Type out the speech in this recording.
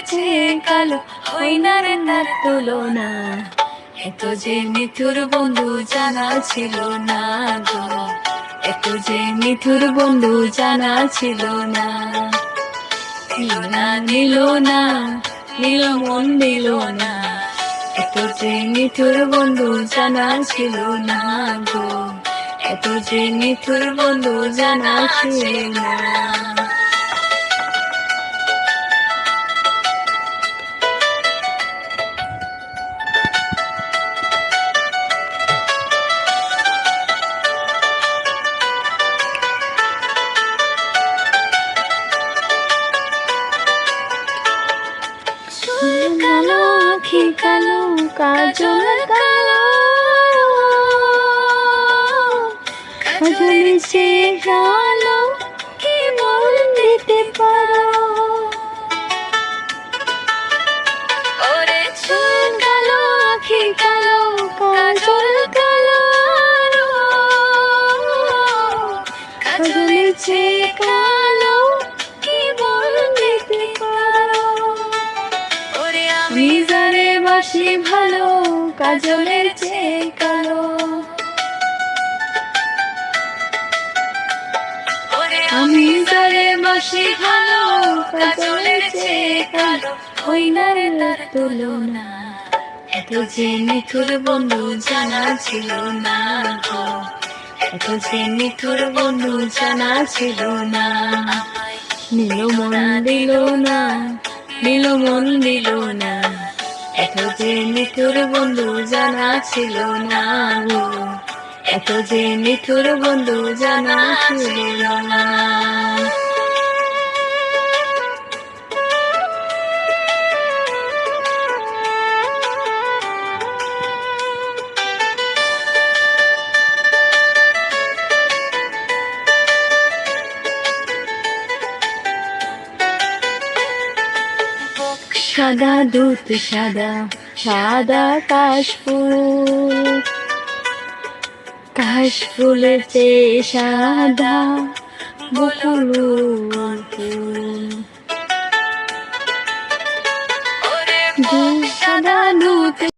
চেয়ে কালো, হই না রে তার তুলনা। এত যে নিঠুর বন্ধু জানা ছিল না গো, এত যে নিঠুর বন্ধু জানা ছিল না। নিল না নিল না, নিল মন নিল না, এত যে নিঠুর বন্ধু জানা ছিল না গো, এত যে নিঠুর বন্ধু জানা ছিল না। কালো আঁখি কালো, কাজল কালো, কাজলে সে কালো, কি বল দিতে পারো? ওরে চুল কালো, আঁখি কালো, কাজল কালো, কাজলে সে কালো, কি বল দিতে পারো? ওরে আমি যারে বাসি ভালো, কাজলের চেয়ে কালো। আমি যারে বাসি ভালো, কাজলের চেয়ে কালো, হই না রে তার তুলনা। এত যে নিঠুর বন্ধু জানা ছিল না গো, এত যে নিঠুর বন্ধু জানা ছিল না। নিল মন দিল না, নিল মন দিল না, এত যে নিঠুর বন্ধু জানা ছিল না গো, এত যে নিঠুর বন্ধু জানা ছিল না। সাদা দুধ সাদা, সাদা কাশফুল, কাশফুলের চেয়ে সাদা বকুল ফুল। সাদা দুধ